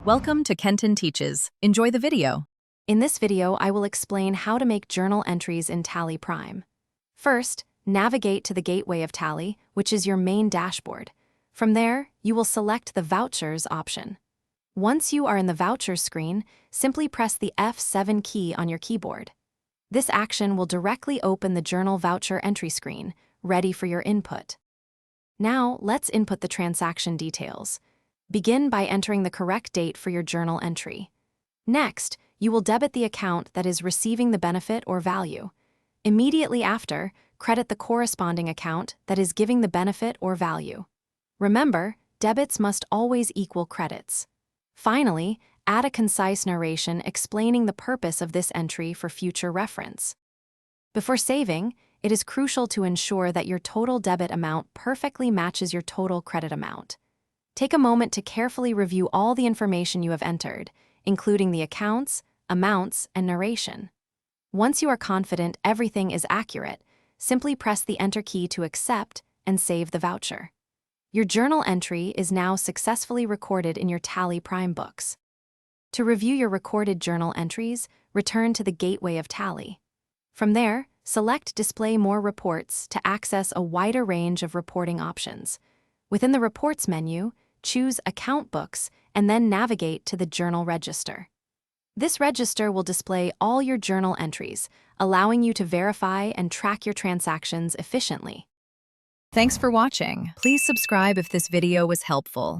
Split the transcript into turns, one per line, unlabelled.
Welcome to Kenton Teaches. Enjoy the video.
In this video, I will explain how to make journal entries in Tally Prime. First, navigate to the gateway of Tally, which is your main dashboard. From there, you will select the Vouchers option. Once you are in the Vouchers screen, simply press the F7 key on your keyboard. This action will directly open the Journal Voucher entry screen, ready for your input. Now, let's input the transaction details. Begin by entering the correct date for your journal entry. Next, you will debit the account that is receiving the benefit or value. Immediately after, credit the corresponding account that is giving the benefit or value. Remember, debits must always equal credits. Finally, add a concise narration explaining the purpose of this entry for future reference. Before saving, it is crucial to ensure that your total debit amount perfectly matches your total credit amount. Take a moment to carefully review all the information you have entered, including the accounts, amounts, and narration. Once you are confident everything is accurate, simply press the Enter key to accept and save the voucher. Your journal entry is now successfully recorded in your Tally Prime books. To review your recorded journal entries, return to the gateway of Tally. From there, select Display More Reports to access a wider range of reporting options. Within the Reports menu, choose Account Books and then navigate to the Journal Register. This register will display all your journal entries, allowing you to verify and track your transactions efficiently.
Thanks for watching. Please subscribe if this video was helpful.